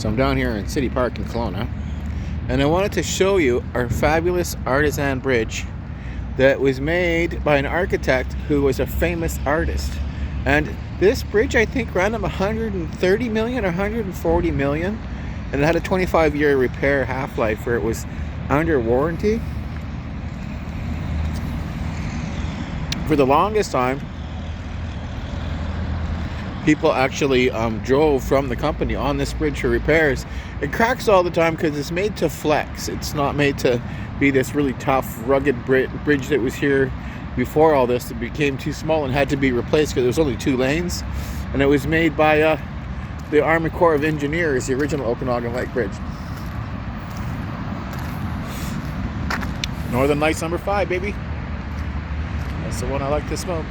So I'm down here in City Park in Kelowna, and I wanted to show you our fabulous artisan bridge that was made by an architect who was a famous artist. And this bridge, I think, ran him 130 million or 140 million, and it had a 25-year repair half-life where it was under warranty. For the longest time, people actually drove from the company on this bridge for repairs. It cracks all the time because it's made to flex. It's not made to be this really tough, rugged bridge that was here before all this. It became too small and had to be replaced because there was only 2 lanes. And it was made by the Army Corps of Engineers, the original Okanogen Lake Bridge. Northern Lights number 5, baby. That's the one I like to smoke.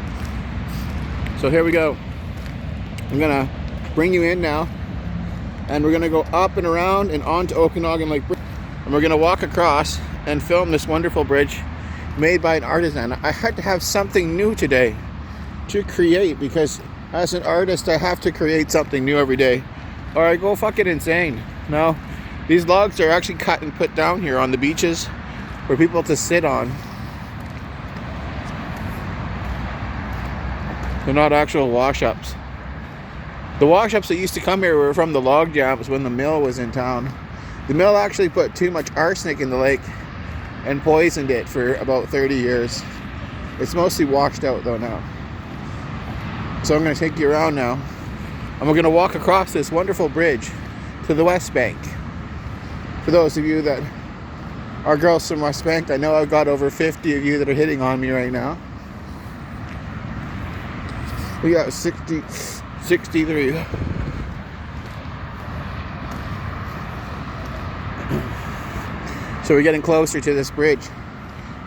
So here we go. I'm gonna bring you in now, and we're gonna go up and around and onto Okanogen Lake Bridge, and we're gonna walk across and film this wonderful bridge made by an artisan. I had to have something new today to create, because as an artist I have to create something new every day or I go fucking insane. Now, these logs are actually cut and put down here on the beaches for people to sit on. They're not actual wash-ups. The wash-ups that used to come here were from the log jams when the mill was in town. The mill actually put too much arsenic in the lake and poisoned it for about 30 years. It's mostly washed out though now. So I'm going to take you around now, and we're going to walk across this wonderful bridge to the West Bank. For those of you that are girls from West Bank, I know I've got over 50 of you that are hitting on me right now. We got 63. So we're getting closer to this bridge.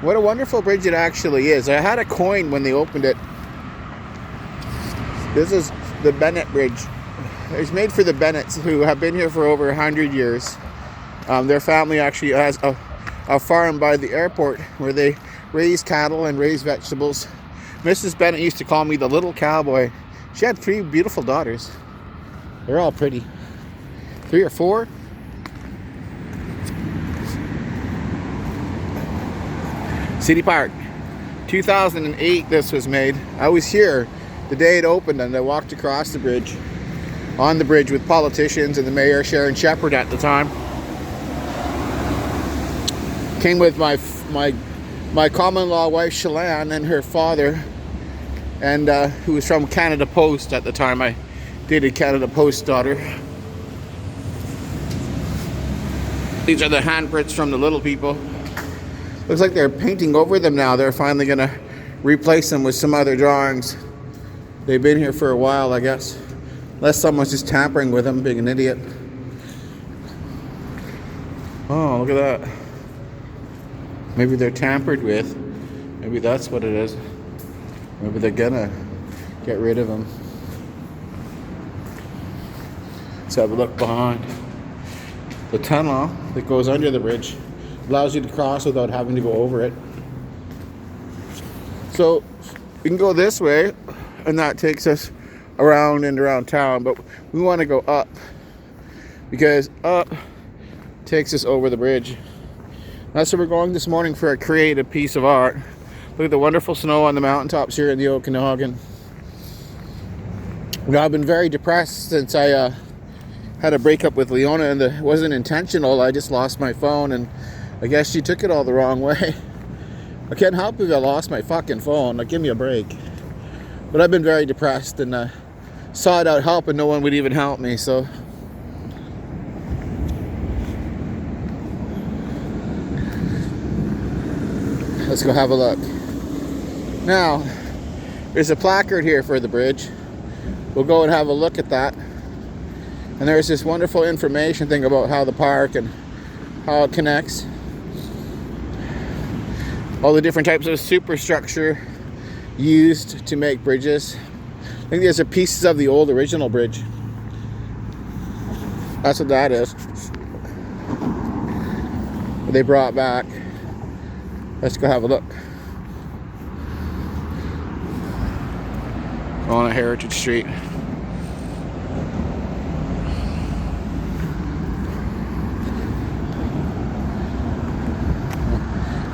What a wonderful bridge it actually is. I had a coin when they opened it. This is the Benit Bridge. It's made for the Benits, who have been here for over 100 years. Their family actually has a farm by the airport where they raise cattle and raise vegetables. Mrs. Benit used to call me the little cowboy. She had 3 beautiful daughters. They're all pretty. 3 or 4. City Park. 2008 this was made. I was here the day it opened, and I walked across the bridge, on the bridge with politicians and the mayor, Sharon Shepherd, at the time. Came with my common-law wife, Shalane, and her father, and who was from Canada Post at the time. I dated Canada Post daughter. These are the handprints from the little people. Looks like they're painting over them now. They're finally gonna replace them with some other drawings. They've been here for a while, I guess. Unless someone's just tampering with them, being an idiot. Oh, look at that. Maybe they're tampered with. Maybe that's what it is. Maybe they're gonna get rid of them. Let's have a look behind. The tunnel that goes under the bridge allows you to cross without having to go over it. So we can go this way, and that takes us around and around town, but we want to go up, because up takes us over the bridge. That's where we're going this morning for a creative piece of art. Look at the wonderful snow on the mountaintops here in the Okanogen. Now, I've been very depressed since I had a breakup with Leona, and it wasn't intentional. I just lost my phone, and I guess she took it all the wrong way. I can't help if I lost my fucking phone. Like, give me a break. But I've been very depressed, and sought out help, and no one would even help me, so. Let's go have a look. Now, there's a placard here for the bridge. We'll go and have a look at that. And there's this wonderful information thing about how the park and how it connects. All the different types of superstructure used to make bridges. I think these are pieces of the old original bridge. That's what that is. They brought back. Let's go have a look. On a Heritage Street.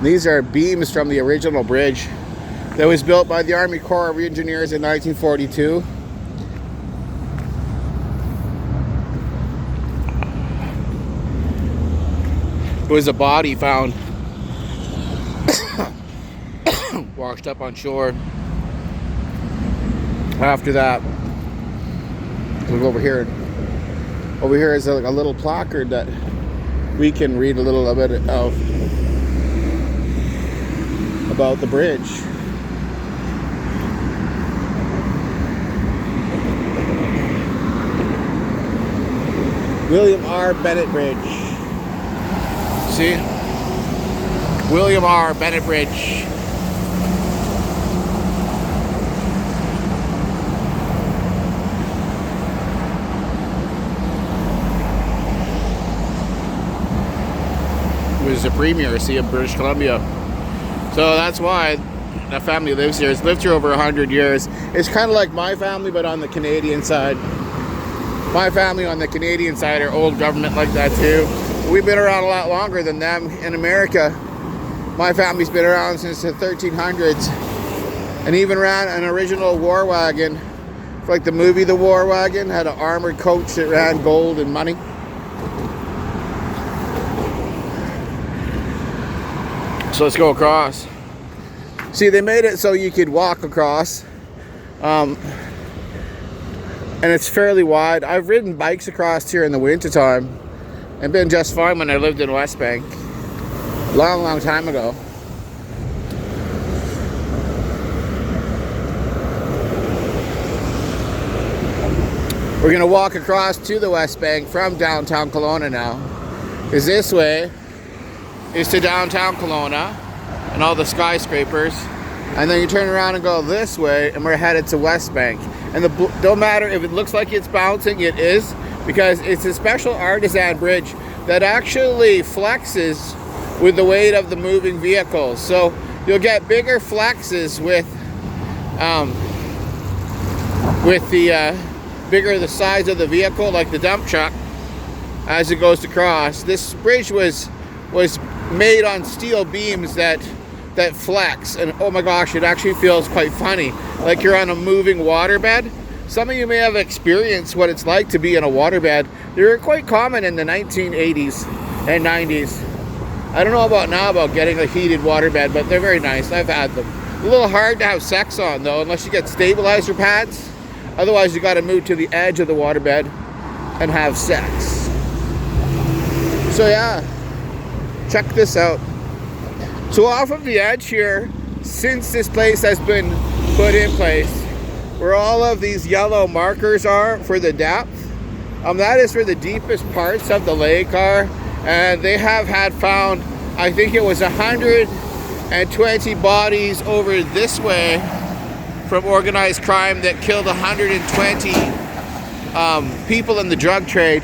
These are beams from the original bridge that was built by the Army Corps of Engineers in 1942. It was a body found washed up on shore. After that, look over here. Over here is like a little placard that we can read a little bit of about the bridge. William R. Benit Bridge. See? William R. Benit Bridge. Was the premier, see, of British Columbia. So that's why that family lives here. It's lived here over 100 years. It's kind of like my family, but on the Canadian side. My family on the Canadian side are old government like that too. We've been around a lot longer than them. In America, my family's been around since the 1300s, and even ran an original war wagon. Like the movie The War Wagon, had an armored coach that ran gold and money. So let's go across. See, they made it so you could walk across. And it's fairly wide. I've ridden bikes across here in the wintertime and been just fine when I lived in West Bank. Long, long time ago. We're going to walk across to the West Bank from downtown Kelowna now. Because this way is to downtown Kelowna and all the skyscrapers, and then you turn around and go this way and we're headed to West Bank. And don't matter if it looks like it's bouncing, it is, because it's a special artisan bridge that actually flexes with the weight of the moving vehicles. So you'll get bigger flexes with the bigger the size of the vehicle, like the dump truck, as it goes across. This bridge was made on steel beams that flex, and oh my gosh, it actually feels quite funny, like you're on a moving waterbed. Some of you may have experienced what it's like to be in a waterbed. They were quite common in the 1980s and 90s. I don't know about now about getting a heated waterbed, but they're very nice. I've had them. A little hard to have sex on though, unless you get stabilizer pads. Otherwise, you got to move to the edge of the waterbed and have sex. So yeah, check this out. So off of the edge here, since this place has been put in place, where all of these yellow markers are for the depth, that is for the deepest parts of the lake are, and they have had found, I think it was 120 bodies over this way from organized crime that killed 120 people in the drug trade.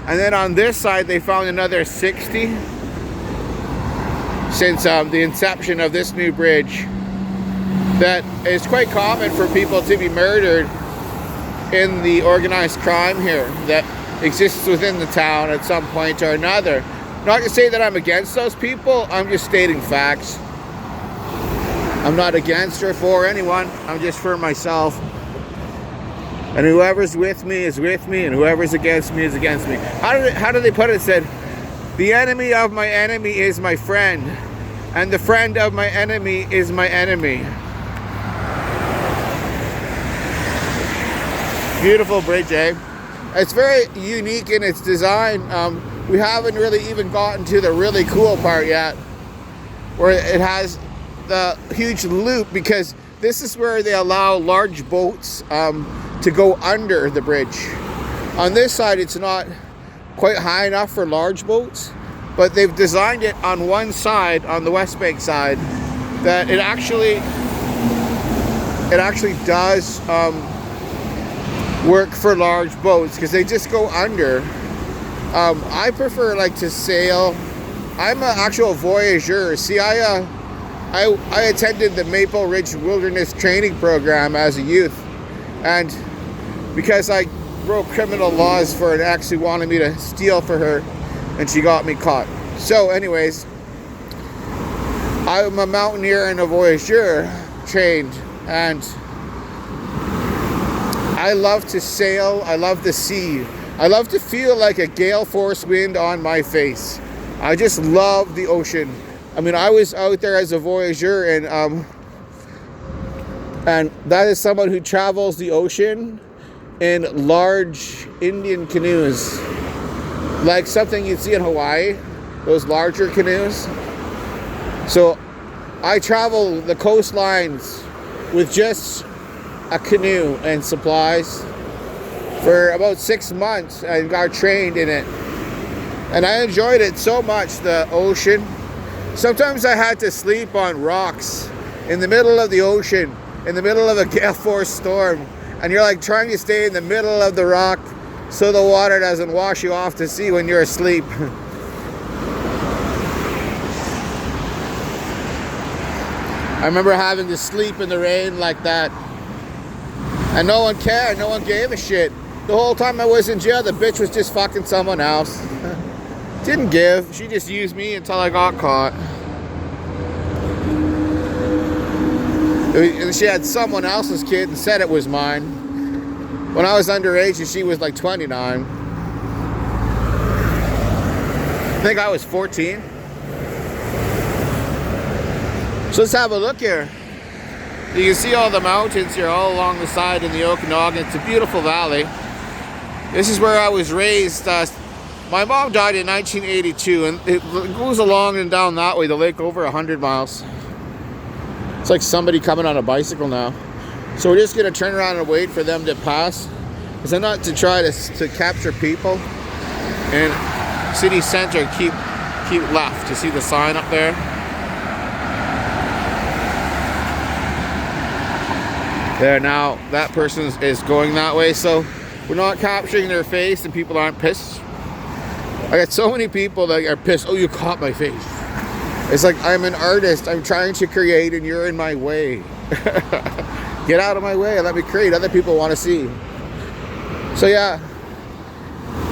And then on this side they found another 60 since the inception of this new bridge. That is quite common for people to be murdered in the organized crime here that exists within the town at some point or another. Not to say that I'm against those people, I'm just stating facts. I'm not against or for anyone, I'm just for myself. And whoever's with me is with me, and whoever's against me is against me. How do they put it? It said, the enemy of my enemy is my friend, and the friend of my enemy is my enemy. Beautiful bridge, eh? It's very unique in its design. We haven't really even gotten to the really cool part yet, where it has the huge loop, because this is where they allow large boats to go under the bridge. On this side, it's not quite high enough for large boats, but they've designed it on one side, on the West Bank side, that it actually does work for large boats, because they just go under. I prefer like to sail. I'm an actual voyageur. See, I attended the Maple Ridge Wilderness Training Program as a youth, and because I broke criminal laws for an ex who wanted me to steal for her, and she got me caught. So anyways, I'm a mountaineer and a voyageur trained, and I love to sail. I love the sea. I love to feel like a gale force wind on my face. I just love the ocean. I mean, I was out there as a voyageur, and that is someone who travels the ocean in large Indian canoes, like something you'd see in Hawaii, those larger canoes. So I travel the coastlines with just a canoe and supplies for about 6 months and got trained in it. And I enjoyed it so much, the ocean. Sometimes I had to sleep on rocks in the middle of the ocean, in the middle of a gale force storm. And you're like trying to stay in the middle of the rock so the water doesn't wash you off to sea when you're asleep. I remember having to sleep in the rain like that. And no one cared, no one gave a shit. The whole time I was in jail, the bitch was just fucking someone else. Didn't give, she just used me until I got caught. She had someone else's kid and said it was mine. When I was underage and she was like 29. I think I was 14. So let's have a look here. You can see all the mountains here all along the side in the Okanogen. It's a beautiful valley. This is where I was raised. My mom died in 1982, and it goes along and down that way, the lake, over 100 miles. It's like somebody coming on a bicycle now. So we're just gonna turn around and wait for them to pass, because I'm not to try to capture people. And city center, keep left. You see the sign up there? There, now that person is going that way, so we're not capturing their face and people aren't pissed. I got so many people that are pissed. Oh, you caught my face. It's like, I'm an artist. I'm trying to create and you're in my way. Get out of my way and let me create. Other people want to see. So yeah,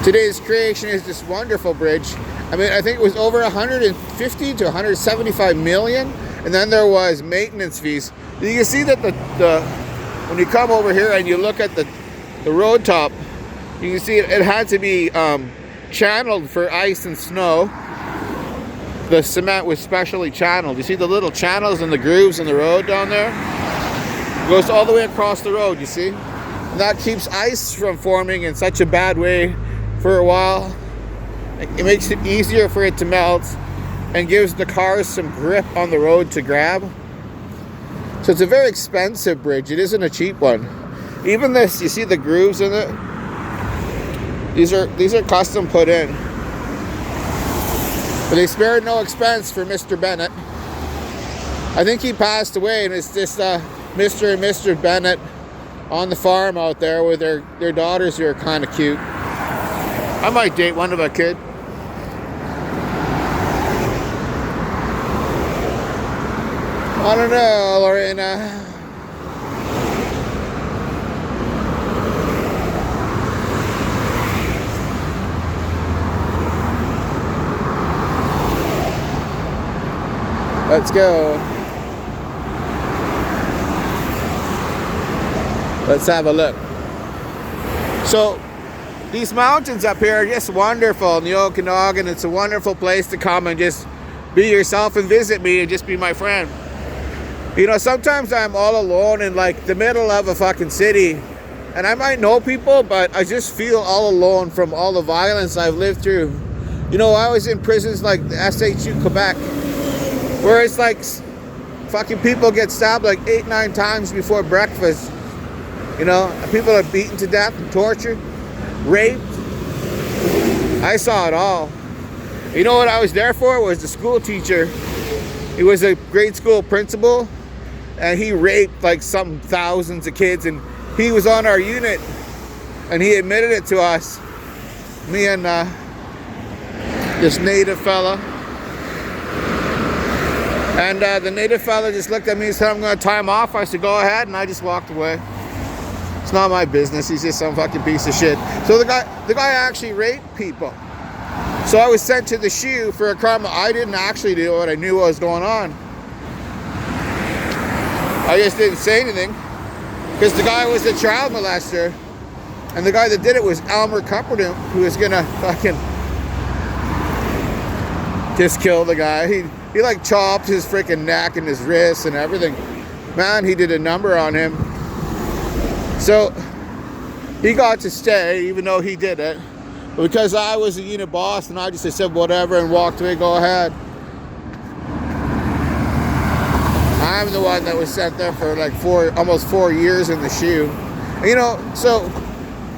today's creation is this wonderful bridge. I mean, I think it was over 150 to 175 million. And then there was maintenance fees. You can see that when you come over here and you look at the road top, you can see it had to be channeled for ice and snow. The cement was specially channeled. You see the little channels and the grooves in the road down there? It goes all the way across the road, you see? And that keeps ice from forming in such a bad way for a while. It makes it easier for it to melt and gives the cars some grip on the road to grab. So it's a very expensive bridge. It isn't a cheap one. Even this, you see the grooves in it? These are custom put in. But they spared no expense for Mr. Benit. I think he passed away, and it's just Mr. and Mr. Benit on the farm out there with their daughters who are kind of cute. I might date one of a kid. I don't know, Lorena. Let's go. Let's have a look. So, these mountains up here are just wonderful in the Okanogen. It's a wonderful place to come and just be yourself and visit me and just be my friend. You know, sometimes I'm all alone in like the middle of a fucking city, and I might know people, but I just feel all alone from all the violence I've lived through. You know, I was in prisons like the SHU Quebec, where it's like fucking people get stabbed like 8-9 times before breakfast. You know, people are beaten to death and tortured, raped. I saw it all. You know what I was there for? Was the school teacher. He was a grade school principal, and he raped like some thousands of kids, and he was on our unit, and he admitted it to us. Me and this native fella. And the native fella just looked at me and said, I'm going to tie him off. I said, go ahead, and I just walked away. It's not my business. He's just some fucking piece of shit. So the guy actually raped people. So I was sent to the SHU for a crime I didn't actually do, but I knew what was going on. I just didn't say anything because the guy was a child molester, and the guy that did it was Elmer Cumperdon, who was gonna fucking just kill the guy. He like chopped his freaking neck and his wrists and everything. Man, he did a number on him. So he got to stay even though he did it. But because I was a unit boss and I just said whatever and walked away, go ahead. I'm the one that was sent there for like almost 4 years in the shoe. You know, so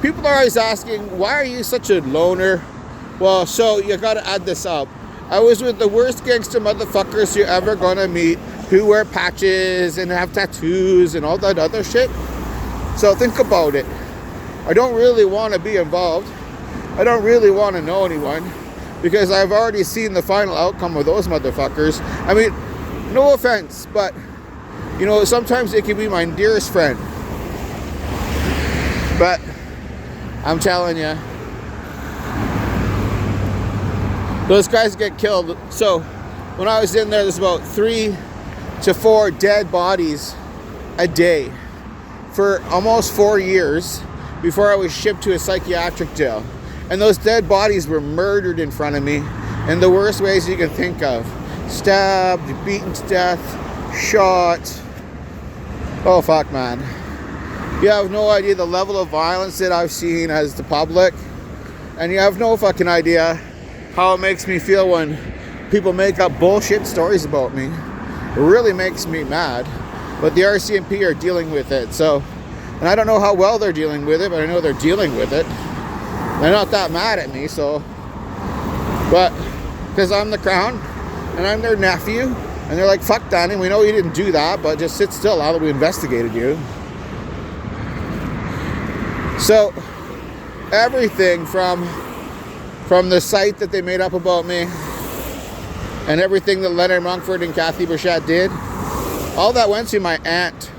people are always asking, why are you such a loner? Well, so you gotta add this up. I was with the worst gangster motherfuckers you're ever gonna meet, who wear patches and have tattoos and all that other shit. So think about it. I don't really want to be involved. I don't really want to know anyone because I've already seen the final outcome of those motherfuckers. I mean, no offense, but you know, sometimes it can be my dearest friend. But I'm telling you, those guys get killed. So when I was in there, there's about 3 to 4 dead bodies a day for almost 4 years before I was shipped to a psychiatric jail. And those dead bodies were murdered in front of me in the worst ways you can think of. Stabbed, beaten to death, shot. Oh fuck, man. You have no idea the level of violence that I've seen as the public. And you have no fucking idea how it makes me feel when people make up bullshit stories about me. It really makes me mad. But the RCMP are dealing with it. So, and I don't know how well they're dealing with it, but I know they're dealing with it. They're not that mad at me, so. But, because I'm the crown, and I'm their nephew, and they're like, fuck Danny, we know you didn't do that, but just sit still now that we investigated you. So, everything from the site that they made up about me, and everything that Leonard Monkford and Kathy Burchett did, all that went to my aunt.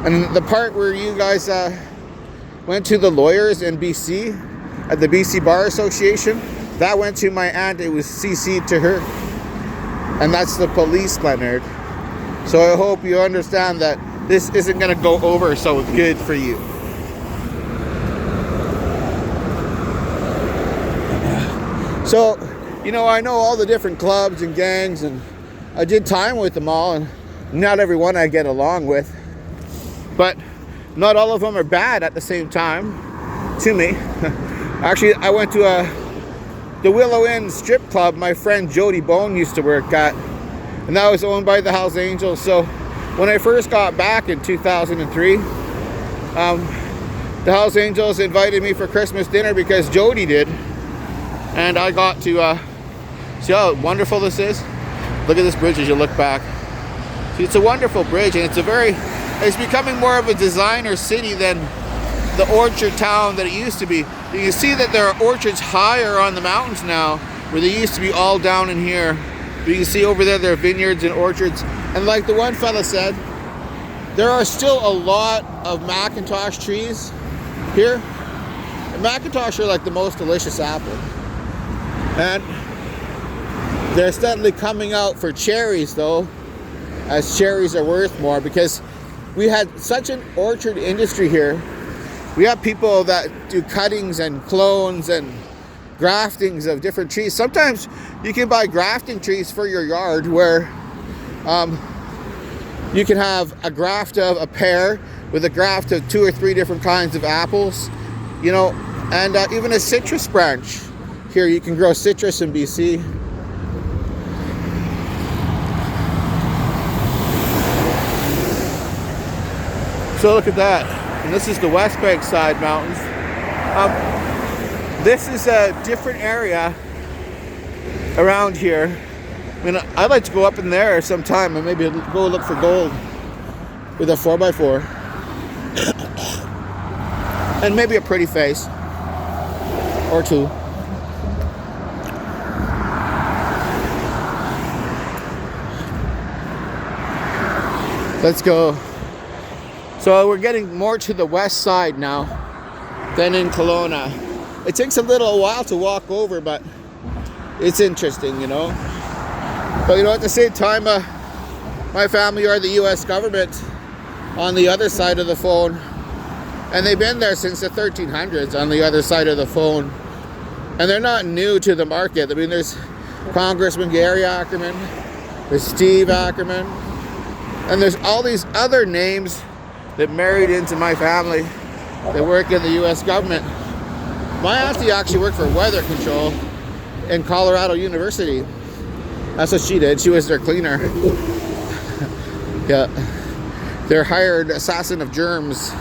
And the part where you guys went to the lawyers in BC, at the BC Bar Association, that went to my aunt. It was CC'd to her. And that's the police, Leonard. So I hope you understand that this isn't going to go over so good for you. So, you know, I know all the different clubs and gangs, and I did time with them all, and not everyone I get along with. But not all of them are bad at the same time to me. Actually, I went to the Willow Inn strip club my friend Jody Bone used to work at, and that was owned by the Hells Angels. So when I first got back in 2003, the Hells Angels invited me for Christmas dinner because Jody did, and I got to see how wonderful this is. Look at this bridge as you look back. See, it's a wonderful bridge, and it's becoming more of a designer city than the orchard town that it used to be. You can see that there are orchards higher on the mountains now, where they used to be all down in here. But you can see over there are vineyards and orchards. And like the one fella said, there are still a lot of Macintosh trees here. And Macintosh are like the most delicious apple. And they're steadily coming out for cherries though, as cherries are worth more, because we had such an orchard industry here. We have people that do cuttings and clones and graftings of different trees. Sometimes you can buy grafting trees for your yard where you can have a graft of a pear with a graft of 2 or 3 different kinds of apples, you know, and even a citrus branch. Here you can grow citrus in BC. So look at that. And this is the West Bank side mountains. This is a different area around here. I mean, I'd like to go up in there sometime and maybe go look for gold with a 4x4. And maybe a pretty face. Or 2. Let's go. So we're getting more to the west side now than in Kelowna. It takes a little while to walk over, but it's interesting, you know. But you know, at the same time, my family or the U.S. government on the other side of the phone. And they've been there since the 1300s on the other side of the phone. And they're not new to the market. I mean, there's Congressman Gary Ackerman, there's Steve Ackerman, and there's all these other names that married into my family that work in the U.S. government. My auntie actually worked for weather control in Colorado University. That's what she did. She was their cleaner. Yeah, their hired assassin of germs.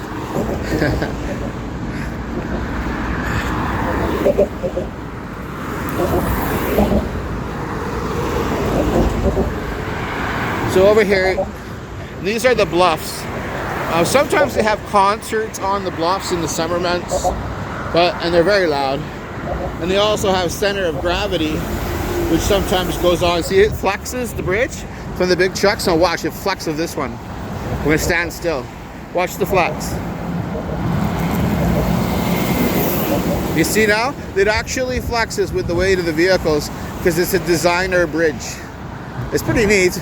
So over here, these are the bluffs. Sometimes they have concerts on the bluffs in the summer months, and they're very loud. And they also have center of gravity, which sometimes goes on. See, it flexes the bridge from the big trucks. Now watch, it flexes this one. We're gonna stand still. Watch the flex. You see now? It actually flexes with the weight of the vehicles because it's a designer bridge. It's pretty neat.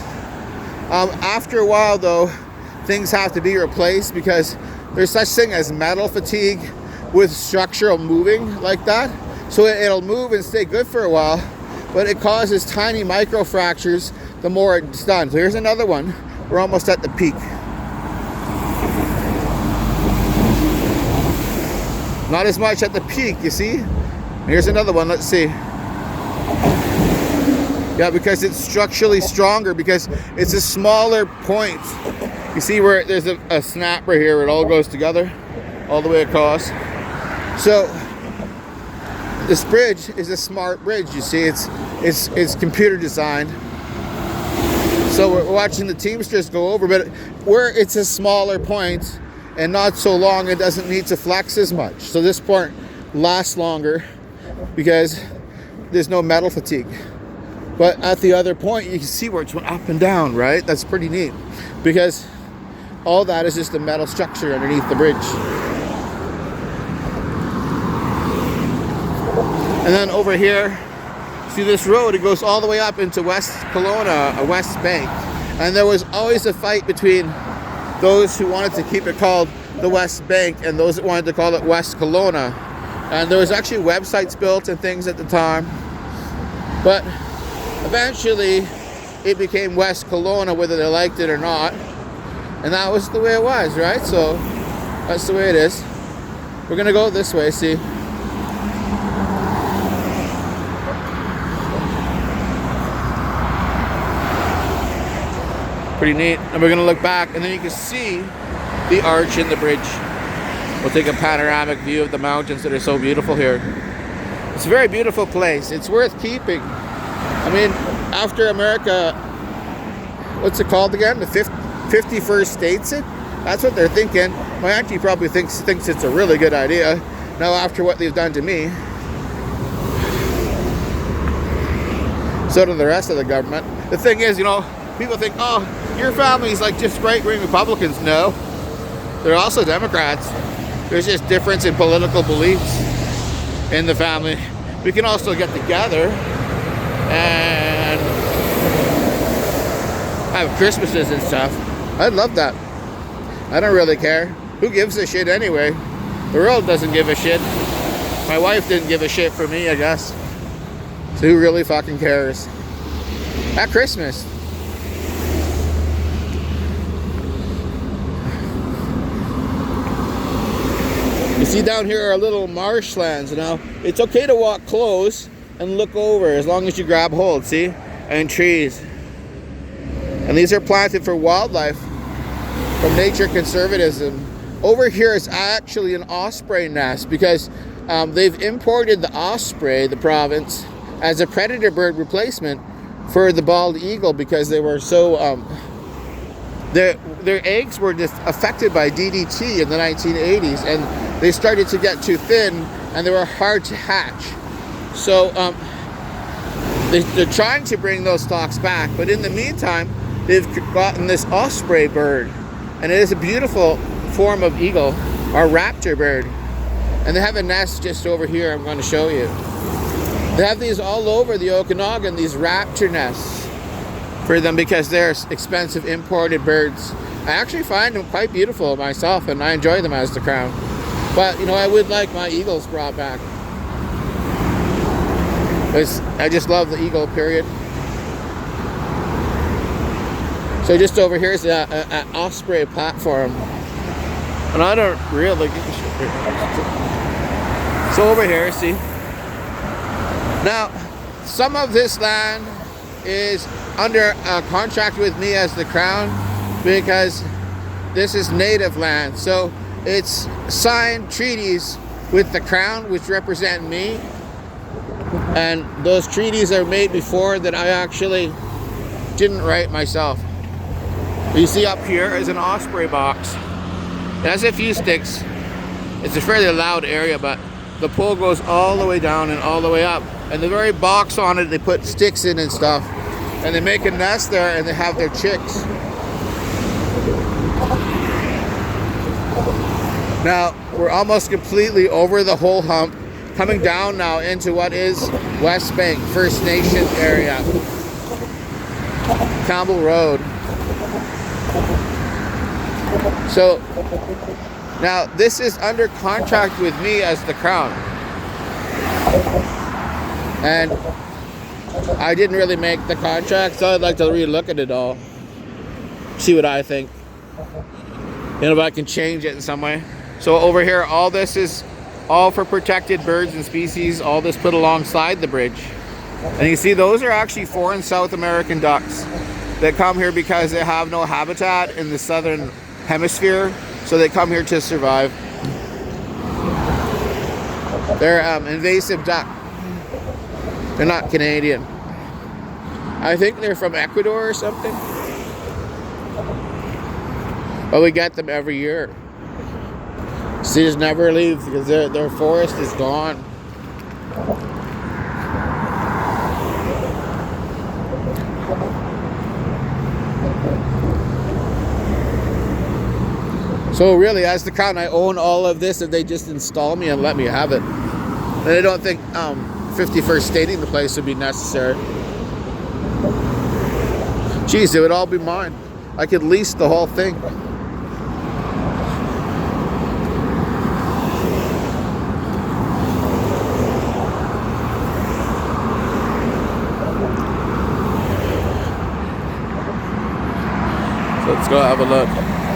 After a while though, things have to be replaced because there's such thing as metal fatigue with structural moving like that. So it'll move and stay good for a while, but it causes tiny micro fractures the more it's done. So here's another one. We're almost at the peak. Not as much at the peak, you see? Here's another one, let's see. Yeah, because it's structurally stronger, because it's a smaller point. You see where there's a snap right here, it all goes together, all the way across. So, this bridge is a smart bridge, you see, it's computer designed. So we're watching the Teamsters go over, but where it's a smaller point, and not so long, it doesn't need to flex as much. So this part lasts longer because there's no metal fatigue. But at the other point, you can see where it's went up and down, right? That's pretty neat because all that is just a metal structure underneath the bridge. And then over here, see this road, it goes all the way up into West Kelowna, a West Bank. And there was always a fight between those who wanted to keep it called the West Bank and those that wanted to call it West Kelowna. And there was actually websites built and things at the time. But eventually it became West Kelowna, whether they liked it or not. And that was the way it was, right? So that's the way it is. We're gonna go this way, see. Pretty neat. And we're gonna look back and then you can see the arch in the bridge. We'll take a panoramic view of the mountains that are so beautiful here. It's a very beautiful place. It's worth keeping. I mean, after America, what's it called again? The 51st states it? That's what they're thinking. My auntie probably thinks it's a really good idea. Now after what they've done to me. So do the rest of the government. The thing is, you know, people think, oh, your family's like just right-wing Republicans. No, they're also Democrats. There's just difference in political beliefs in the family. We can also get together and have Christmases and stuff. I'd love that. I don't really care. Who gives a shit anyway? The world doesn't give a shit. My wife didn't give a shit for me, I guess. So who really fucking cares? At Christmas. You see down here are little marshlands. Now, it's okay to walk close and look over as long as you grab hold, see? And trees. And these are planted for wildlife from nature conservatism. Over here is actually an osprey nest because they've imported the osprey, the province, as a predator bird replacement for the bald eagle because they were so... Their eggs were just affected by DDT in the 1980s and they started to get too thin and they were hard to hatch. So they're trying to bring those stocks back, but in the meantime they've gotten this osprey bird, and it is a beautiful form of eagle, or raptor bird. And they have a nest just over here I'm going to show you. They have these all over the Okanogen, these raptor nests for them because they're expensive imported birds I actually find them quite beautiful myself, and I enjoy them as the crown. But, you know, I would like my eagles brought back. I just love the eagle, period. So just over here is an osprey platform. And I don't really give a shit. So over here, see? Now, some of this land is under a contract with me as the crown because this is native land. So it's signed treaties with the crown, which represent me. And those treaties are made before that I actually didn't write myself. You see up here is an osprey box. It has a few sticks. It's a fairly loud area, but the pole goes all the way down and all the way up. And the very box on it, they put sticks in and stuff. And they make a nest there and they have their chicks. Now, we're almost completely over the whole hump, coming down now into what is West Bank First Nation area. Campbell Road. So, now this is under contract with me as the crown. And I didn't really make the contract, so I'd like to relook at it all. See what I think. You know, if I can change it in some way. So over here, all this is all for protected birds and species. All this put alongside the bridge. And you see, those are actually foreign South American ducks that come here because they have no habitat in the southern hemisphere. So they come here to survive. They're invasive duck. They're not Canadian. I think they're from Ecuador or something. But we get them every year. So they just never leave because their forest is gone. So really, as the crown, I own all of this, and they just install me and let me have it. And I don't think 51st stating the place would be necessary. Geez, it would all be mine. I could lease the whole thing. So let's go have a look.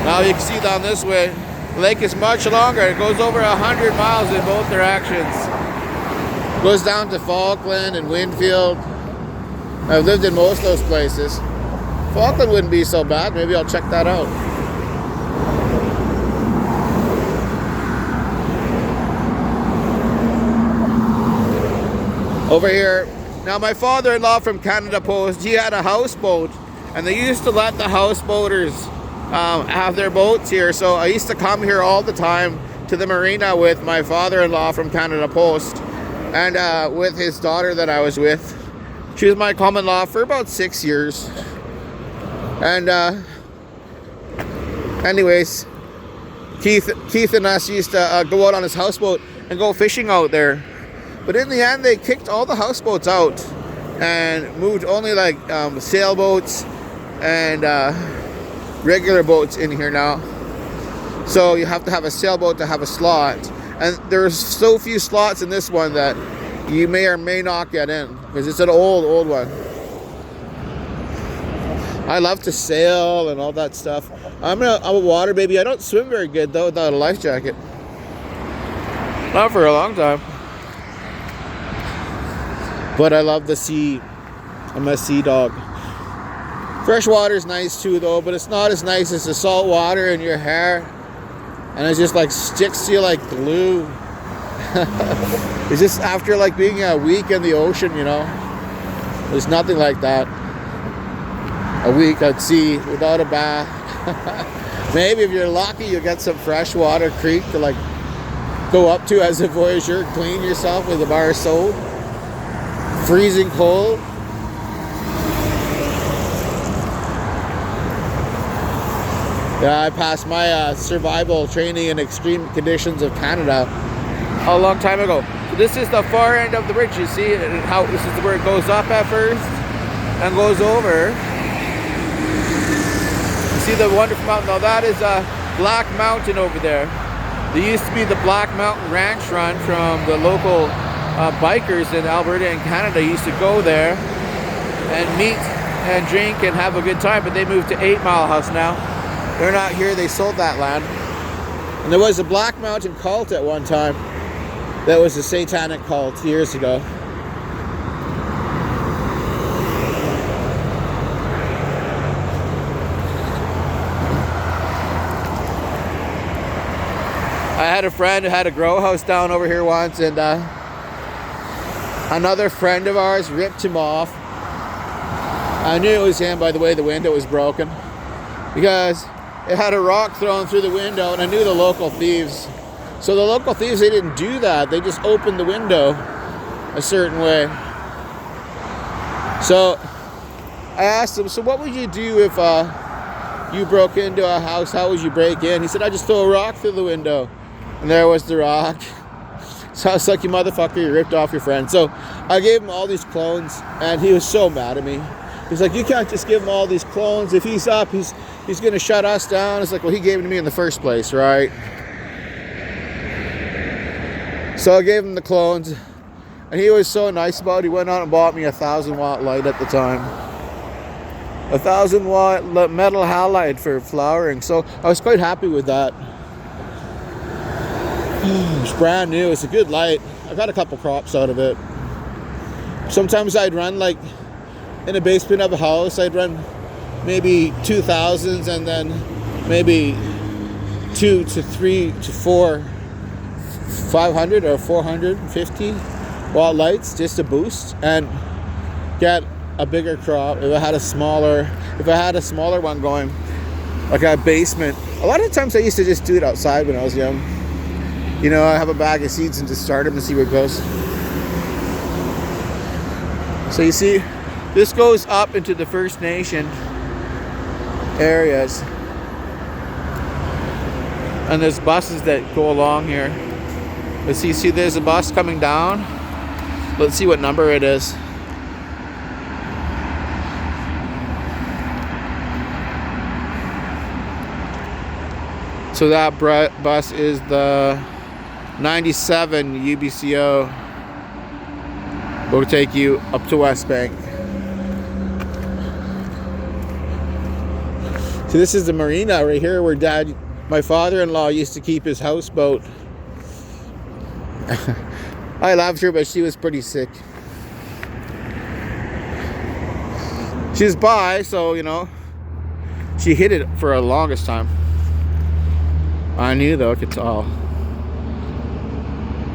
Now you can see down this way, the lake is much longer. It goes over 100 miles in both directions. It goes down to Falkland and Winfield. I've lived in most of those places. Falkland wouldn't be so bad. Maybe I'll check that out. Over here, now my father-in-law from Canada Post, he had a houseboat, and they used to let the houseboaters have their boats here. So I used to come here all the time to the marina with my father-in-law from Canada Post and with his daughter that I was with. She was my common-law for about 6 years. And anyways, Keith and us used to go out on his houseboat and go fishing out there. But in the end, they kicked all the houseboats out and moved only like sailboats and regular boats in here now. So you have to have a sailboat to have a slot. And there's so few slots in this one that you may or may not get in because it's an old one. I love to sail and all that stuff. I'm a water baby. I don't swim very good though without a life jacket. Not for a long time. But I love the sea. I'm a sea dog. Fresh water is nice too though, but it's not as nice as the salt water in your hair. And it just like sticks to you like glue. It's just after like being a week in the ocean, you know. There's nothing like that. A week at sea without a bath. Maybe if you're lucky, you'll get some freshwater creek to like go up to as a voyageur, clean yourself with a bar of soap. Freezing cold. Yeah, I passed my survival training in extreme conditions of Canada a long time ago. So this is the far end of the bridge. You see how this is where it goes up at first and goes over. You see the wonderful mountain? Now that is Black Mountain over there. There used to be the Black Mountain Ranch Run from the local bikers in Alberta and Canada. Used to go there and meet and drink and have a good time, but they moved to 8 Mile House now. They're not here, they sold that land. And there was a Black Mountain cult at one time that was a satanic cult years ago. I had a friend who had a grow house down over here once, and another friend of ours ripped him off. I knew it was him by the way the window was broken, because it had a rock thrown through the window, and I knew the local thieves. So the local thieves, they didn't do that. They just opened the window a certain way. So I asked him, so what would you do if you broke into a house? How would you break in? He said, I just throw a rock through the window. And there was the rock. So I was like, you motherfucker, you ripped off your friend. So I gave him all these clones, and he was so mad at me. He's like, you can't just give him all these clones. If he's up, he's going to shut us down. It's like, well, he gave them to me in the first place, right? So I gave him the clones, and he was so nice about it. He went out and bought me a 1,000-watt light at the time. A 1,000-watt metal halide for flowering. So I was quite happy with that. It's brand new. It's a good light. I got a couple crops out of it. Sometimes I'd run, like, in the basement of a house, I'd run maybe 2,000s and then maybe 2 to 3 to 4 500 or 450 watt lights just to boost and get a bigger crop. If I had a smaller one going, like a basement. A lot of times I used to just do it outside when I was young. You know, I have a bag of seeds and just start them and see where it goes. So you see, this goes up into the First Nation areas. And there's buses that go along here. Let's see, there's a bus coming down. Let's see what number it is. So that bus is the 97 UBCO. Will take you up to West Bank. So this is the marina right here where my father-in-law used to keep his houseboat. I loved her, but she was pretty sick. She was bi, so, you know, she hid it for the longest time. I knew, though, I could tell.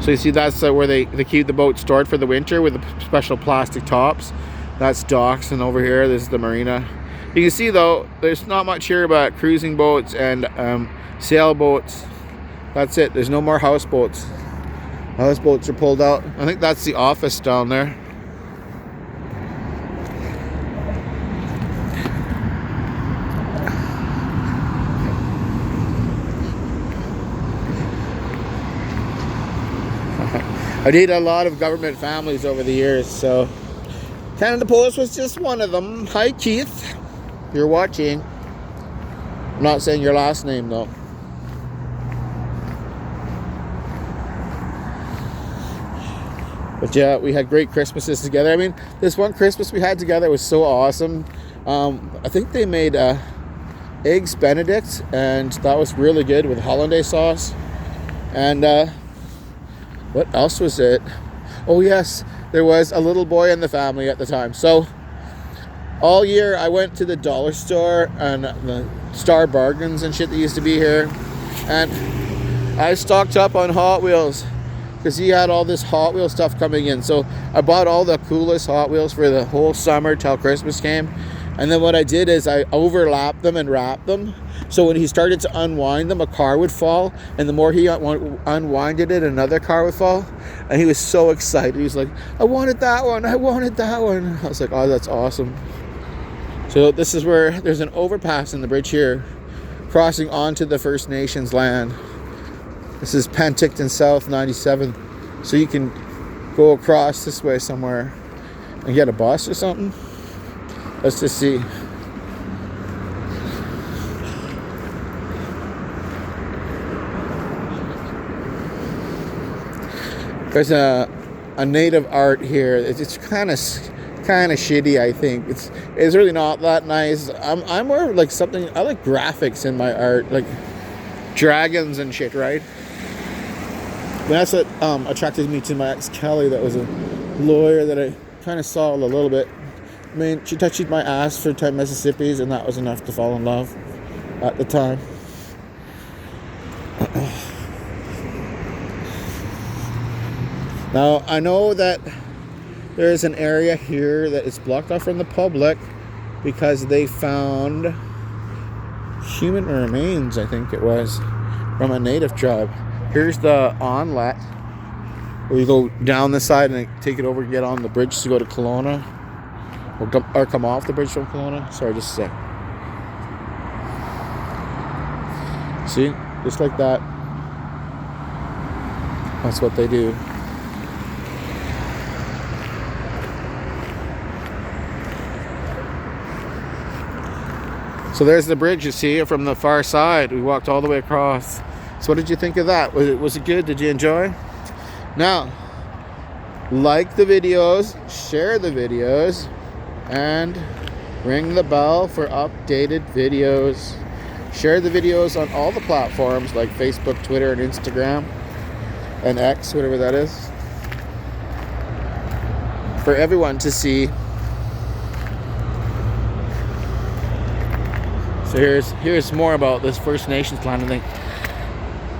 So you see, that's where they keep the boat stored for the winter with the special plastic tops. That's docks, and over here, this is the marina. You can see, though, there's not much here about cruising boats and sailboats. That's it. There's no more houseboats. Houseboats are pulled out. I think that's the office down there. I dated a lot of government families over the years, so Canada Post was just one of them. Hi, Keith. You're watching. I'm not saying your last name, though. But yeah, we had great Christmases together. I mean, this one Christmas we had together was so awesome. I think they made eggs Benedict, and that was really good with hollandaise sauce. And what else was it? Oh yes, there was a little boy in the family at the time. So all year I went to the dollar store and the Star Bargains and shit that used to be here, and I stocked up on Hot Wheels because he had all this Hot Wheels stuff coming in. So I bought all the coolest Hot Wheels for the whole summer till Christmas came. And then what I did is I overlapped them and wrapped them. So when he started to unwind them, a car would fall. And the more he unwinded it, another car would fall. And he was so excited. He was like, I wanted that one. I wanted that one. I was like, oh, that's awesome. So this is where there's an overpass in the bridge here, crossing onto the First Nations land. This is Penticton South 97. So you can go across this way somewhere and get a bus or something. Let's just see. There's a native art here. It's kind of shitty. I think it's really not that nice. I'm more like something. I like graphics in my art, like dragons and shit, right? But that's what attracted me to my ex Kelly. That was a lawyer that I kind of saw a little bit. I mean, she touched my ass for 10 Mississippis, and that was enough to fall in love at the time. Now, I know that there's an area here that is blocked off from the public because they found human remains, I think it was, from a native tribe. Here's the onlet where you go down this side and take it over and get on the bridge to go to Kelowna. Or come off the bridge from Kelowna. Sorry, just a sec. See? Just like that. That's what they do. So there's the bridge, you see, from the far side. We walked all the way across. So what did you think of that? Was it good? Did you enjoy? Now, like the videos, share the videos, and ring the bell for updated videos. Share the videos on all the platforms like Facebook, Twitter, and Instagram, and X, whatever that is, for everyone to see. So here's more about this First Nations land thing.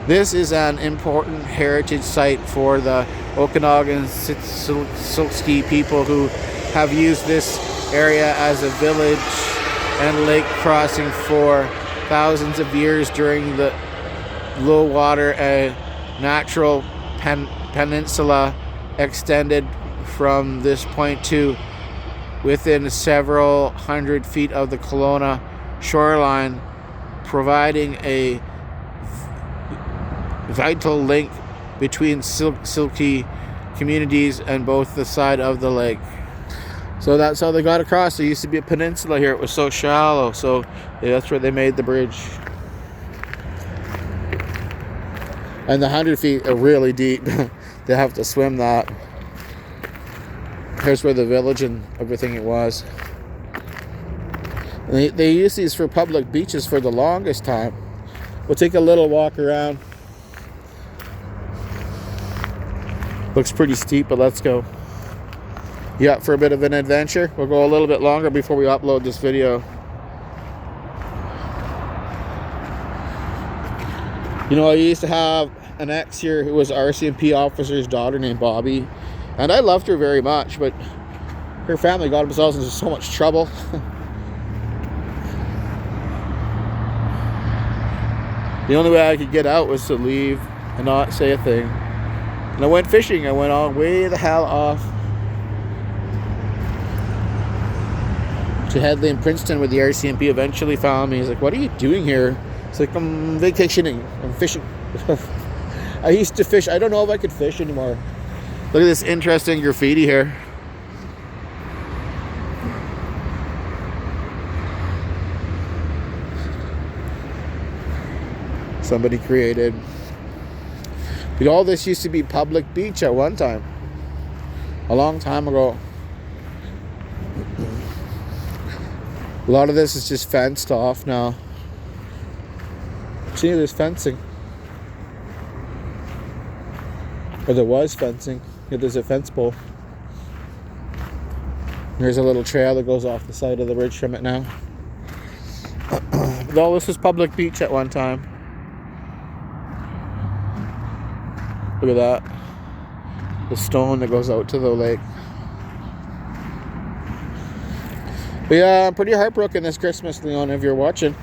This is an important heritage site for the Okanogen Silksky people who have used this area as a village and lake crossing for thousands of years during the low water. A natural peninsula extended from this point to within several hundred feet of the Kelowna shoreline, providing a vital link between Silky communities and both the side of the lake. So that's how they got across. There used to be a peninsula here. It was so shallow, so yeah, that's where they made the bridge. And the 100 feet are really deep. They have to swim that. Here's where the village and everything it was. They used these for public beaches for the longest time. We'll take a little walk around. Looks pretty steep, but let's go. You up for a bit of an adventure? We'll go a little bit longer before we upload this video. You know, I used to have an ex here who was RCMP officer's daughter named Bobby, and I loved her very much, but her family got themselves into so much trouble. The only way I could get out was to leave and not say a thing. And I went fishing. I went all way the hell off to Headley in Princeton, where the RCMP eventually found me. He's like, "What are you doing here?" It's like, "I'm vacationing. I'm fishing." I used to fish. I don't know if I could fish anymore. Look at this interesting graffiti here. Somebody created. But all this used to be public beach at one time. A long time ago. A lot of this is just fenced off now. See, there's fencing. Or there was fencing. Here, there's a fence pole. There's a little trail that goes off the side of the bridge from it now. But all this was public beach at one time. Look at that. The stone that goes out to the lake. But yeah, I'm pretty heartbroken this Christmas, Leon, if you're watching.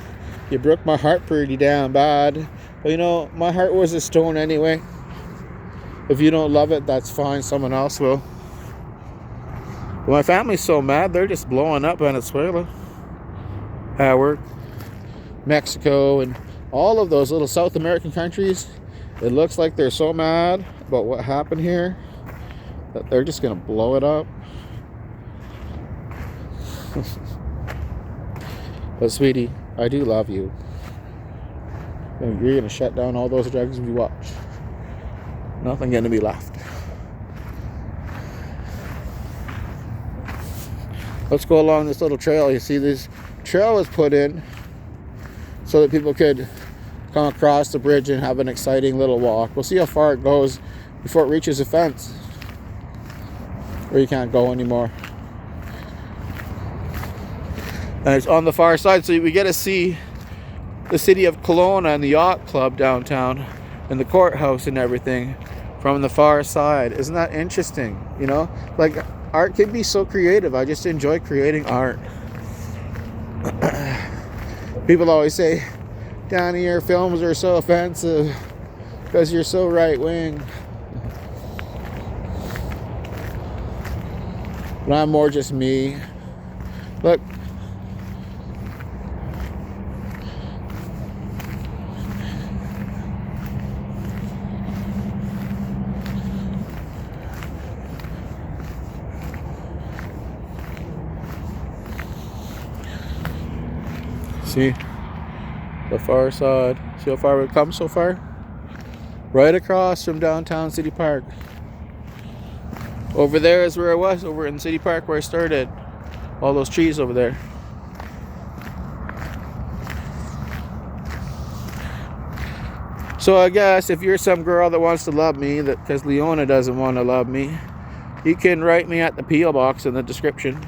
You broke my heart pretty damn bad. But you know, my heart was a stone anyway. If you don't love it, that's fine. Someone else will. But my family's so mad, they're just blowing up Venezuela. At work. Mexico and all of those little South American countries. It looks like they're so mad about what happened here that they're just going to blow it up. But sweetie, I do love you. And you're going to shut down all those drugs we watch. Nothing going to be left. Let's go along this little trail. You see, this trail was put in so that people could come across the bridge and have an exciting little walk. We'll see how far it goes before it reaches a fence where you can't go anymore. And it's on the far side, so we get to see the city of Kelowna and the yacht club downtown and the courthouse and everything from the far side. Isn't that interesting? You know, like, art can be so creative. I just enjoy creating art. People always say, Danny, your films are so offensive because you're so right-wing. But I'm more just me. Look. See the far side. See how far we've come so far? Right across from downtown City Park. Over there is where I was, over in City Park where I started. All those trees over there. So I guess if you're some girl that wants to love me, that because Leona doesn't want to love me, you can write me at the P.O. box in the description.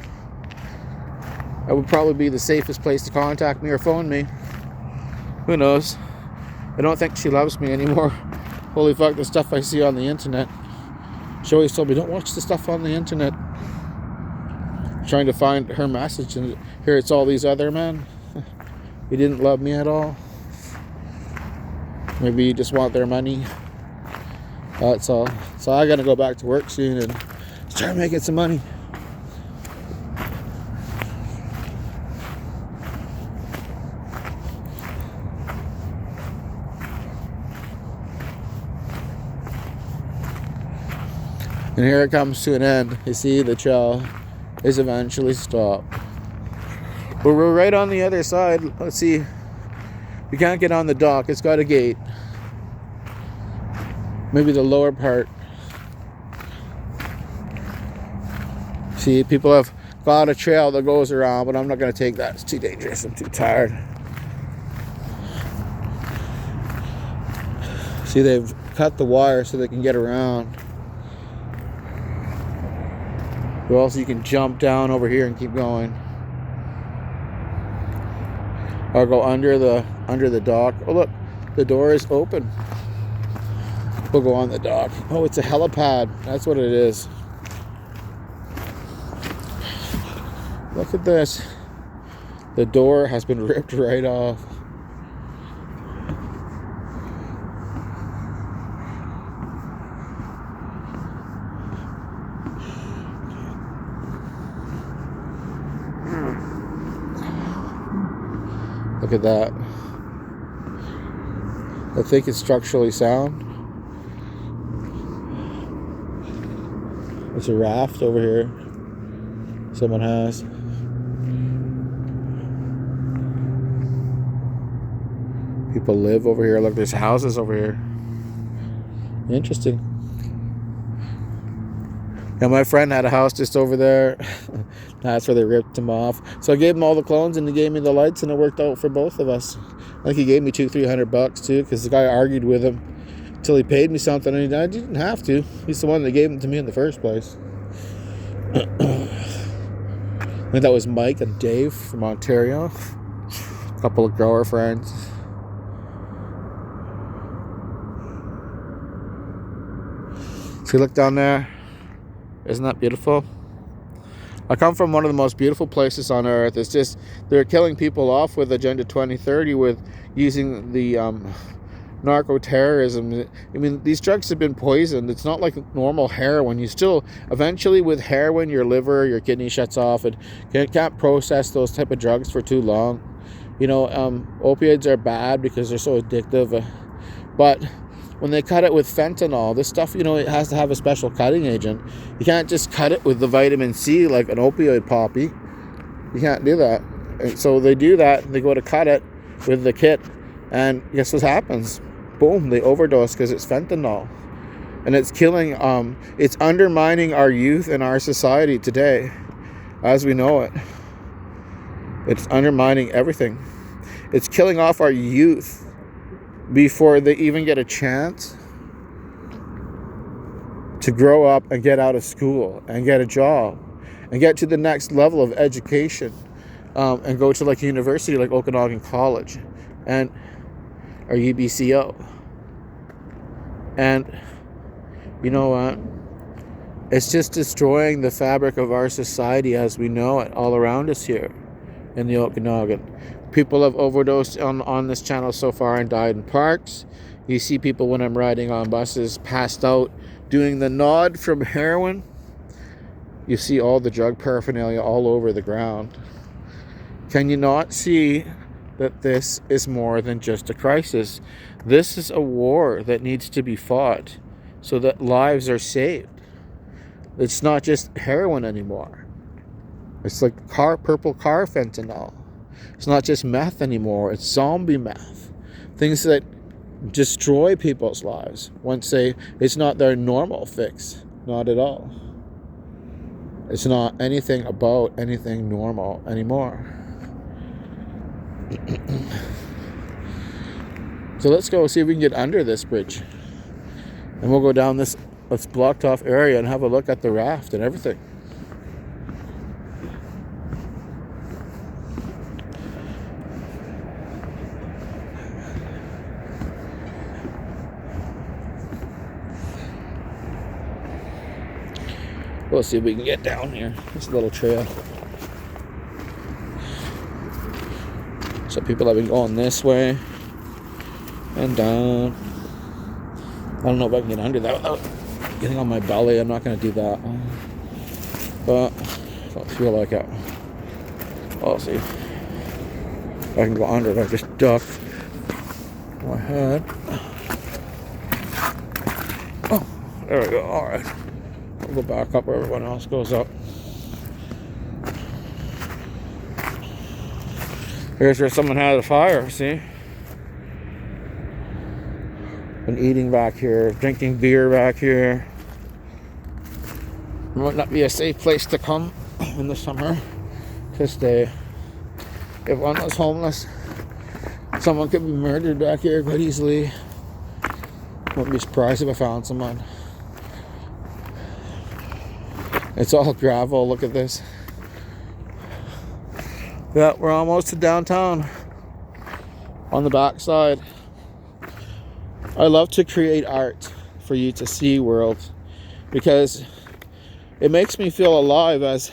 That would probably be the safest place to contact me or phone me. Who knows? I don't think she loves me anymore. Holy fuck, the stuff I see on the internet. She always told me, don't watch the stuff on the internet. Trying to find her message, and here it's all these other men. You didn't love me at all. Maybe you just want their money. That's all. So I gotta go back to work soon and start making some money. And here it comes to an end. You see, the trail is eventually stopped. But we're right on the other side. Let's see. We can't get on the dock. It's got a gate. Maybe the lower part. See, people have got a trail that goes around, but I'm not going to take that. It's too dangerous. I'm too tired. See, they've cut the wire so they can get around. Or else you can jump down over here and keep going. Or go under the dock. Oh look, the door is open. We'll go on the dock. Oh, it's a helipad. That's what it is. Look at this. The door has been ripped right off. Look at that. I think it's structurally sound. There's a raft over here. Someone has. People live over here. Look, there's houses over here. Interesting. And my friend had a house just over there. That's where they ripped him off. So I gave him all the clones and he gave me the lights, and it worked out for both of us. I think he gave me $200-300 too, because the guy argued with him until he paid me something, and I didn't have to. He's the one that gave them to me in the first place. I think that was Mike and Dave from Ontario. A couple of grower friends. See, look down there. Isn't that beautiful? I come from one of the most beautiful places on earth. It's just they're killing people off with Agenda 2030 with using the narco-terrorism. I mean, these drugs have been poisoned. It's not like normal heroin. You still, eventually with heroin, your liver, your kidney shuts off, and can't process those type of drugs for too long. You know, opioids are bad because they're so addictive. But when they cut it with fentanyl, this stuff, you know, it has to have a special cutting agent. You can't just cut it with the vitamin C like an opioid poppy. You can't do that. And so they do that. They go to cut it with the kit, and guess what happens? Boom, they overdose because it's fentanyl. And it's killing, it's undermining our youth and our society today. as we know it. It's undermining everything. It's killing off our youth before they even get a chance to grow up and get out of school and get a job and get to the next level of education, and go to like a university like Okanogen College and or UBCO. And you know what? It's just destroying the fabric of our society as we know it all around us here in the Okanogen. People have overdosed on this channel so far and died in parks. You see people when I'm riding on buses passed out doing the nod from heroin. You see all the drug paraphernalia all over the ground. Can you not see that this is more than just a crisis? This is a war that needs to be fought so that lives are saved. It's not just heroin anymore. It's like purple car fentanyl. It's not just meth anymore. It's zombie meth. Things that destroy people's lives once it's not their normal fix. Not at all. It's not anything about anything normal anymore. So let's go see if we can get under this bridge. And we'll go down this blocked off area and have a look at the raft and everything. We'll see if we can get down here. This little trail. So people have been going this way and down. I don't know if I can get under that without getting on my belly. I'm not going to do that. But I don't feel like it. I'll see if I can go under it. I just duck my head. Oh, there we go. All right. I'll go back up where everyone else goes up. Here's where someone had a fire, see? Been eating back here, drinking beer back here. It might not be a safe place to come in the summer to stay. If one was homeless, someone could be murdered back here quite easily. Wouldn't be surprised if I found someone. It's all gravel, look at this. Yeah, we're almost to downtown on the back side. I love to create art for you to see, world, because it makes me feel alive as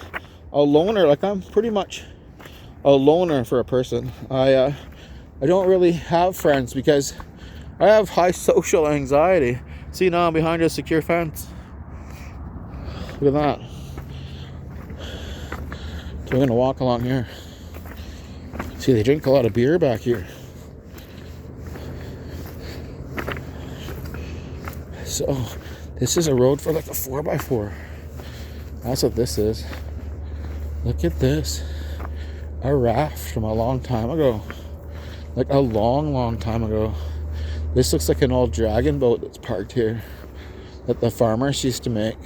a loner. Like, I'm pretty much a loner for a person. I don't really have friends because I have high social anxiety. See, now I'm behind a secure fence. Look at that. So we're gonna walk along here. See, they drink a lot of beer back here. So, this is a road for like a 4x4. That's what this is. Look at this. A raft from a long time ago. Like a long time ago. This looks like an old dragon boat that's parked here that the farmers used to make.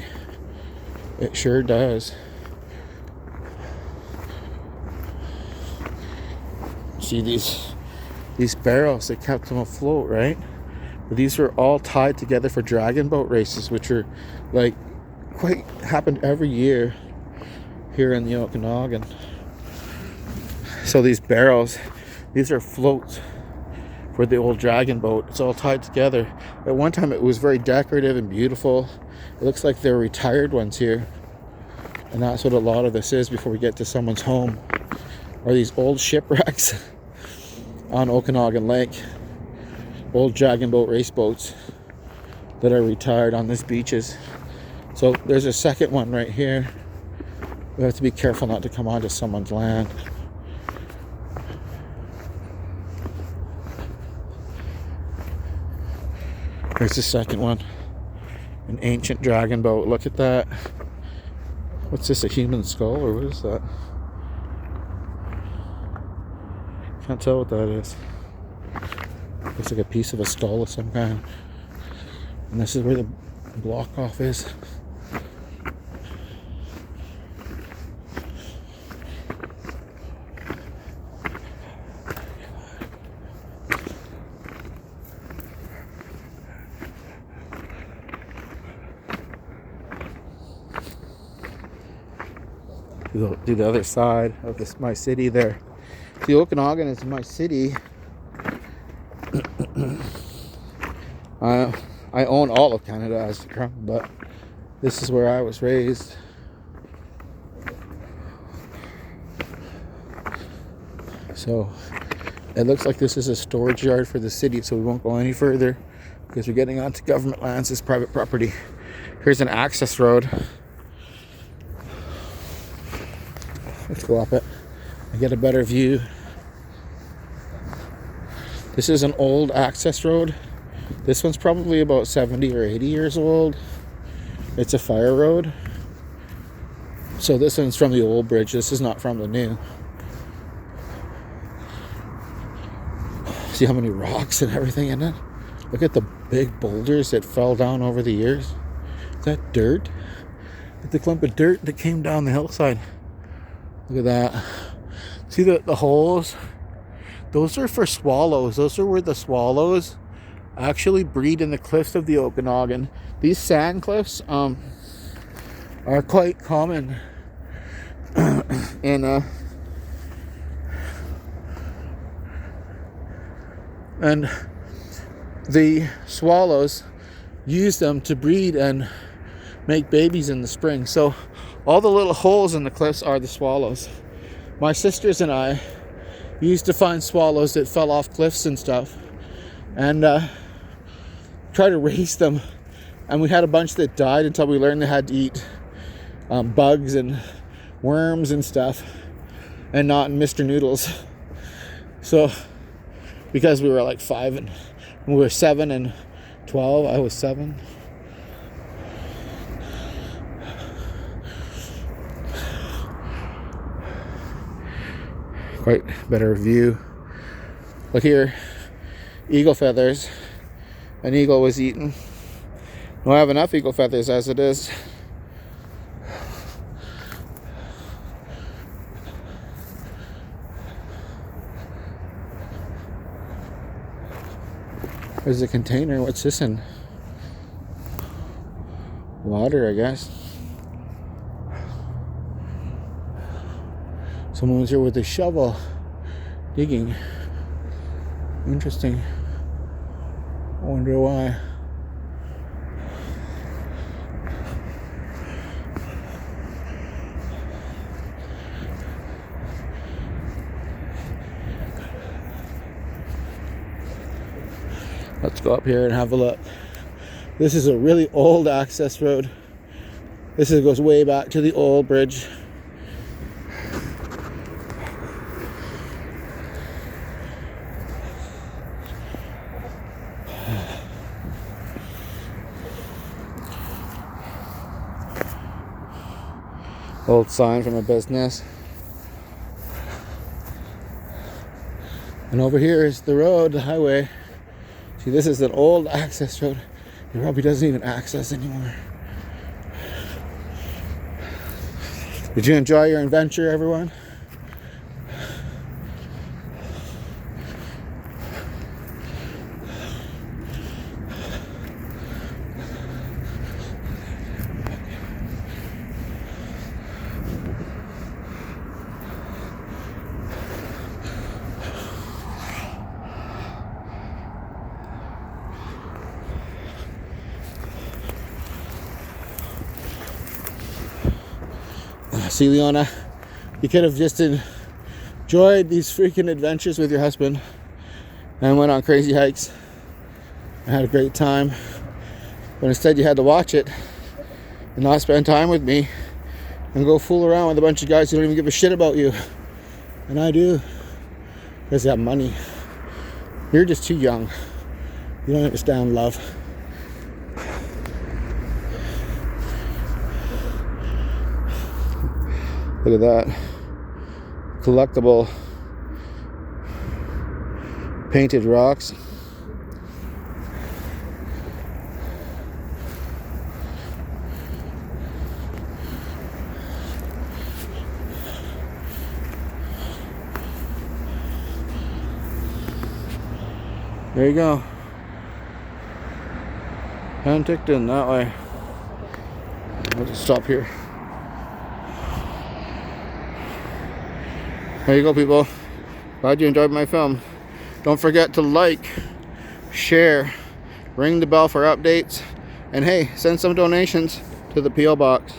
It sure does. See these barrels, they kept them afloat, right? But these were all tied together for dragon boat races, which are like quite happened every year here in the Okanogen. So these barrels, these are floats for the old dragon boat. It's all tied together. At one time it was very decorative and beautiful. It looks like they're retired ones here. And that's what a lot of this is before we get to someone's home. Are these old shipwrecks on Okanogen Lake. Old dragon boat race boats that are retired on these beaches. So there's a second one right here. We have to be careful not to come onto someone's land. Here's the second one. An ancient dragon boat. Look at that. What's this, a human skull or what is that? Can't tell what that is. Looks like a piece of a skull of some kind. And this is where the block off is. to the other side of this my city there. The Okanogen is my city. I own all of Canada as the crown, but this is where I was raised. So it looks like this is a storage yard for the city, so we won't go any further because we're getting onto government lands. It's private property. Here's an access road. Let's go up it and get a better view. This is an old access road. This one's probably about 70 or 80 years old. It's a fire road. So this one's from the old bridge. This is not from the new. See how many rocks and everything in it? Look at the big boulders that fell down over the years. Is that dirt? It's a clump of dirt that came down the hillside. Look at that. See the holes? Those are for swallows. Those are where the swallows actually breed in the cliffs of the Okanogen. These sand cliffs are quite common in and the swallows use them to breed and make babies in the spring. So all the little holes in the cliffs are the swallows. My sisters and I used to find swallows that fell off cliffs and stuff and try to raise them. And we had a bunch that died until we learned they had to eat bugs and worms and stuff and not Mr. Noodles. So because we were like 5 and we were 7 and 12, I was 7. Quite better view. Look here, eagle feathers. An eagle was eaten. We don't have enough eagle feathers as it is. There's a container. What's this in? Water, I guess. Someone was here with a shovel digging. Interesting. I wonder why. Let's go up here and have a look. This is a really old access road. This goes way back to the old bridge. Old sign from a business. And over here is the road, the highway. See, this is an old access road. It probably doesn't even access anymore. Did you enjoy your adventure, everyone? See, Leona, you could have just enjoyed these freaking adventures with your husband and went on crazy hikes and had a great time. But instead you had to watch it and not spend time with me and go fool around with a bunch of guys who don't even give a shit about you. And I do, because they have money. You're just too young. You don't understand love. Look at that. Collectible painted rocks. There you go. Penticton that way. I'll just stop here. There you go, people. Glad you enjoyed my film. Don't forget to like, share, ring the bell for updates, and hey, send some donations to the P.O. box.